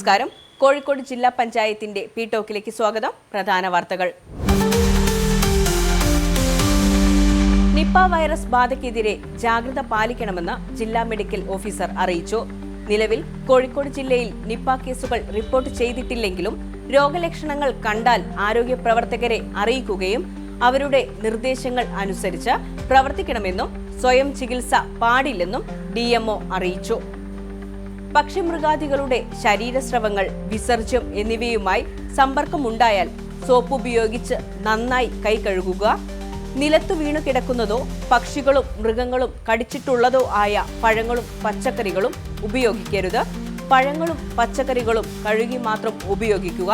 നമസ്കാരം. കോഴിക്കോട് ജില്ലാ പഞ്ചായത്തിന്റെ പി ടോക്കിലേക്ക് സ്വാഗതം. പ്രധാന വാർത്തകൾ. നിപ്പ വൈറസ് ബാധയ്ക്കെതിരെ ജാഗ്രത പാലിക്കണമെന്ന് ജില്ലാ മെഡിക്കൽ ഓഫീസർ അറിയിച്ചു. നിലവിൽ കോഴിക്കോട് ജില്ലയിൽ നിപ്പ കേസുകൾ റിപ്പോർട്ട് ചെയ്തിട്ടില്ലെങ്കിലും രോഗലക്ഷണങ്ങൾ കണ്ടാൽ ആരോഗ്യ പ്രവർത്തകരെ അറിയിക്കുകയും അവരുടെ നിർദ്ദേശങ്ങൾ അനുസരിച്ച് പ്രവർത്തിക്കണമെന്നും സ്വയം ചികിത്സ പാടില്ലെന്നും DMO അറിയിച്ചു. പക്ഷിമൃഗാദികളുടെ ശരീരസ്രവങ്ങൾ, വിസർജ്യം എന്നിവയുമായി സമ്പർക്കമുണ്ടായാൽ സോപ്പ് ഉപയോഗിച്ച് നന്നായി കൈ കഴുകുക. നിലത്തു വീണു കിടക്കുന്നതോ പക്ഷികളും മൃഗങ്ങളും കടിച്ചിട്ടുള്ളതോ ആയ പഴങ്ങളും പച്ചക്കറികളും ഉപയോഗിക്കരുത്. പഴങ്ങളും പച്ചക്കറികളും കഴുകി മാത്രം ഉപയോഗിക്കുക.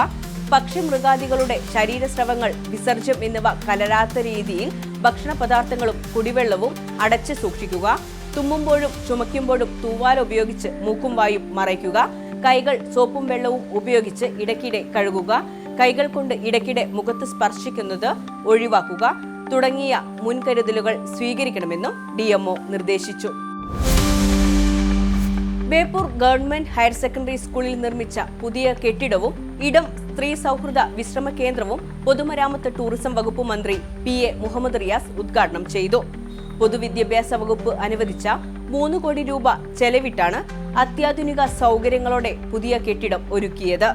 പക്ഷിമൃഗാദികളുടെ ശരീരസ്രവങ്ങൾ, വിസർജ്യം എന്നിവ കലരാത്ത രീതിയിൽ ഭക്ഷണ പദാർത്ഥങ്ങളും കുടിവെള്ളവും അടച്ചു സൂക്ഷിക്കുക. തുമ്മുമ്പോഴും ചുമയ്ക്കുമ്പോഴും തൂവാല ഉപയോഗിച്ച് മൂക്കും വായും മറയ്ക്കുക. കൈകൾ സോപ്പും വെള്ളവും ഉപയോഗിച്ച് ഇടയ്ക്കിടെ കഴുകുക. കൈകൾ കൊണ്ട് ഇടയ്ക്കിടെ മുഖത്ത് സ്പർശിക്കുന്നത് ഒഴിവാക്കുക തുടങ്ങിയ മുൻകരുതലുകൾ സ്വീകരിക്കണമെന്നും DMO നിർദ്ദേശിച്ചു. ബേപ്പൂർ ഗവൺമെന്റ് ഹയർ സെക്കൻഡറി സ്കൂളിൽ നിർമ്മിച്ച പുതിയ കെട്ടിടവും ഇടം സ്ത്രീ സൗഹൃദ വിശ്രമ കേന്ദ്രവും പൊതുമരാമത്ത് ടൂറിസം വകുപ്പ് മന്ത്രി PA മുഹമ്മദ് റിയാസ് ഉദ്ഘാടനം ചെയ്തു. പൊതുവിദ്യാഭ്യാസ വകുപ്പ് അനുവദിച്ച 3 കോടി രൂപ ചെലവിട്ടാണ് അത്യാധുനിക സൗകര്യങ്ങളോടെ പുതിയ കെട്ടിടം ഒരുക്കിയത്.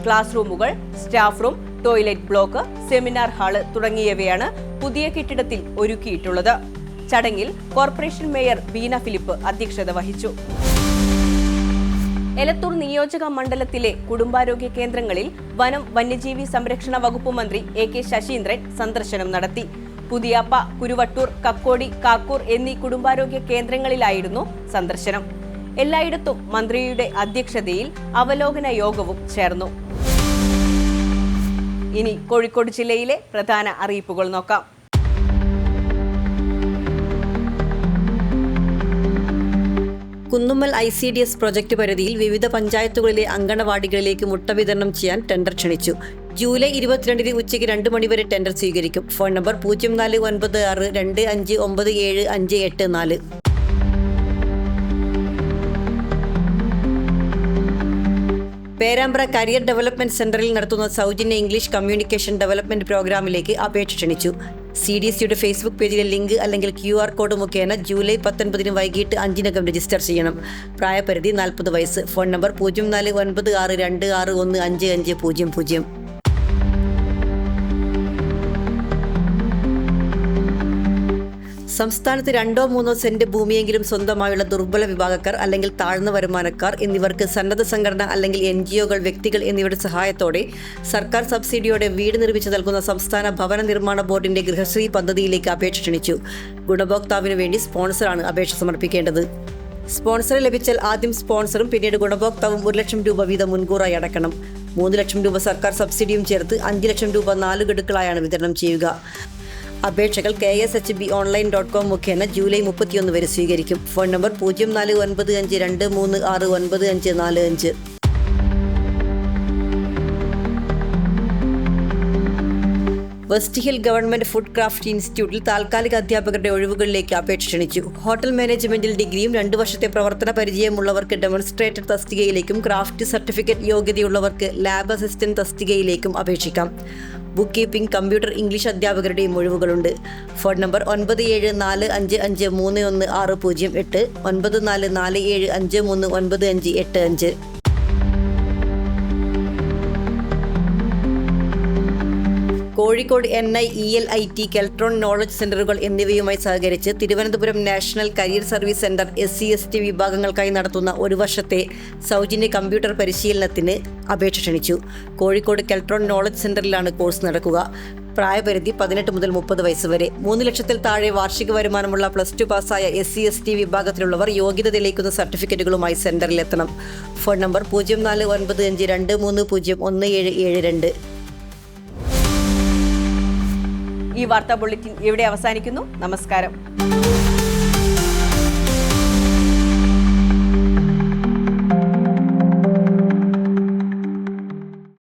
ക്ലാസ് റൂമുകൾ, staff room, toilet block, seminar hall തുടങ്ങിയവയാണ് പുതിയ കെട്ടിടത്തിൽ ഒരുക്കിയിട്ടുള്ളത്. ചടങ്ങിൽ കോർപ്പറേഷൻ മേയർ ബീന ഫിലിപ്പ് അധ്യക്ഷത വഹിച്ചു. എലത്തൂർ നിയോജക മണ്ഡലത്തിലെ കുടുംബാരോഗ്യ കേന്ദ്രങ്ങളിൽ വനം വന്യജീവി സംരക്ഷണ വകുപ്പ് മന്ത്രി AK ശശീന്ദ്രൻ സന്ദർശനം നടത്തി. പുതിയാപ്പ, കുരുവട്ടൂർ, കക്കോടി, കാക്കൂർ എന്നീ കുടുംബാരോഗ്യ കേന്ദ്രങ്ങളിലായിരുന്നു സന്ദർശനം. എല്ലായിടത്തും മന്ത്രിയുടെ അധ്യക്ഷതയിൽ അവലോകന യോഗവും ചേർന്നു. ഇനി കോഴിക്കോട് ജില്ലയിലെ പ്രധാന അറിയിപ്പുകൾ നോക്കാം. കുന്നുമ്മൽ ICDS പ്രൊജക്ട് പരിധിയിൽ വിവിധ പഞ്ചായത്തുകളിലെ അങ്കണവാടികളിലേക്ക് മുട്ട വിതരണം ചെയ്യാൻ ടെൻഡർ ക്ഷണിച്ചു. ജൂലൈ 22 ഉച്ചയ്ക്ക് 2 മണിവരെ ടെൻഡർ സ്വീകരിക്കും. Phone number 0496257584. Perambra career development സെന്ററിൽ നടത്തുന്ന സൗജന്യ ഇംഗ്ലീഷ് കമ്മ്യൂണിക്കേഷൻ ഡെവലപ്മെന്റ് പ്രോഗ്രാമിലേക്ക് അപേക്ഷ ക്ഷണിച്ചു. CDCയുടെ ഫേസ്ബുക്ക് പേജിലെ ലിങ്ക് അല്ലെങ്കിൽ QR കോഡ് മുഖേന ജൂലൈ 19 വൈകിട്ട് 5 രജിസ്റ്റർ ചെയ്യണം. പ്രായപരിധി 40 വയസ്സ്. Phone number 0496261550. സംസ്ഥാനത്ത് 2-3 സെന്റ് ഭൂമിയെങ്കിലും സ്വന്തമായുള്ള ദുർബല വിഭാഗക്കാർ അല്ലെങ്കിൽ താഴ്ന്ന വരുമാനക്കാർ എന്നിവർക്ക് സന്നദ്ധ സംഘടന അല്ലെങ്കിൽ NGOകൾ, വ്യക്തികൾ എന്നിവരുടെ സഹായത്തോടെ സർക്കാർ സബ്സിഡിയോടെ വീട് നിർമ്മിച്ചു നൽകുന്ന സംസ്ഥാന ഭവന നിർമ്മാണ ബോർഡിന്റെ ഗൃഹശ്രീ പദ്ധതിയിലേക്ക് അപേക്ഷ ക്ഷണിച്ചു. ഗുണഭോക്താവിന് വേണ്ടി സ്പോൺസറാണ് അപേക്ഷ സമർപ്പിക്കേണ്ടത്. സ്പോൺസറെ ലഭിച്ചാൽ ആദ്യം സ്പോൺസറും പിന്നീട് ഗുണഭോക്താവും 1 ലക്ഷം രൂപ വീതം മുൻകൂറായി അടക്കണം. 3 ലക്ഷം രൂപ സർക്കാർ സബ്സിഡിയും ചേർത്ത് 5 ലക്ഷം രൂപ 4 ഗഡുക്കളായാണ് വിതരണം ചെയ്യുക. അപേക്ഷകൾ kshbonline.com മുഖേന ജൂലൈ 31 വരെ സ്വീകരിക്കും. Phone number 0495236945. West hill government food craft ഇൻസ്റ്റിറ്റ്യൂട്ടിൽ താൽക്കാലിക അധ്യാപകരുടെ ഒഴിവുകളിലേക്ക് അപേക്ഷ ക്ഷണിച്ചു. ഹോട്ടൽ മാനേജ്മെന്റിൽ ഡിഗ്രിയും 2 വർഷത്തെ പ്രവർത്തന പരിചയമുള്ളവർക്ക് ഡെമോൺസ്ട്രേറ്റർ തസ്തികയിലേക്കും ക്രാഫ്റ്റ് സർട്ടിഫിക്കറ്റ് യോഗ്യതയുള്ളവർക്ക് ലാബ് അസിസ്റ്റന്റ് തസ്തികയിലേക്കും അപേക്ഷിക്കാം. ബുക്ക് കീപ്പിംഗ്, കമ്പ്യൂട്ടർ, ഇംഗ്ലീഷ് അധ്യാപകരുടെയും ഒഴിവുകളുണ്ട്. Phone number 9745531608, 9447539585. Kozhikode NIELIT, Keltron knowledge സെന്ററുകൾ എന്നിവയുമായി സഹകരിച്ച് Thiruvananthapuram national career service centre SC/ST വിഭാഗങ്ങൾക്കായി നടത്തുന്ന 1 വർഷത്തെ സൗജന്യ കമ്പ്യൂട്ടർ പരിശീലനത്തിന് അപേക്ഷ ക്ഷണിച്ചു. കോഴിക്കോട് കെൽട്രോൺ നോളജ് സെന്ററിലാണ് കോഴ്സ് നടക്കുക. പ്രായപരിധി 18 മുതൽ 30 വയസ്സ് വരെ. 3 ലക്ഷത്തിൽ താഴെ വാർഷിക വരുമാനമുള്ള +2 പാസ്സായ SC/ST വിഭാഗത്തിലുള്ളവർ യോഗ്യത തെളിയിക്കുന്ന സർട്ടിഫിക്കറ്റുകളുമായി സെന്ററിലെത്തണം. Phone number 0495230172. ഈ വാർത്താ ബുള്ളറ്റിൻ ഇവിടെ അവസാനിക്കുന്നു. നമസ്കാരം.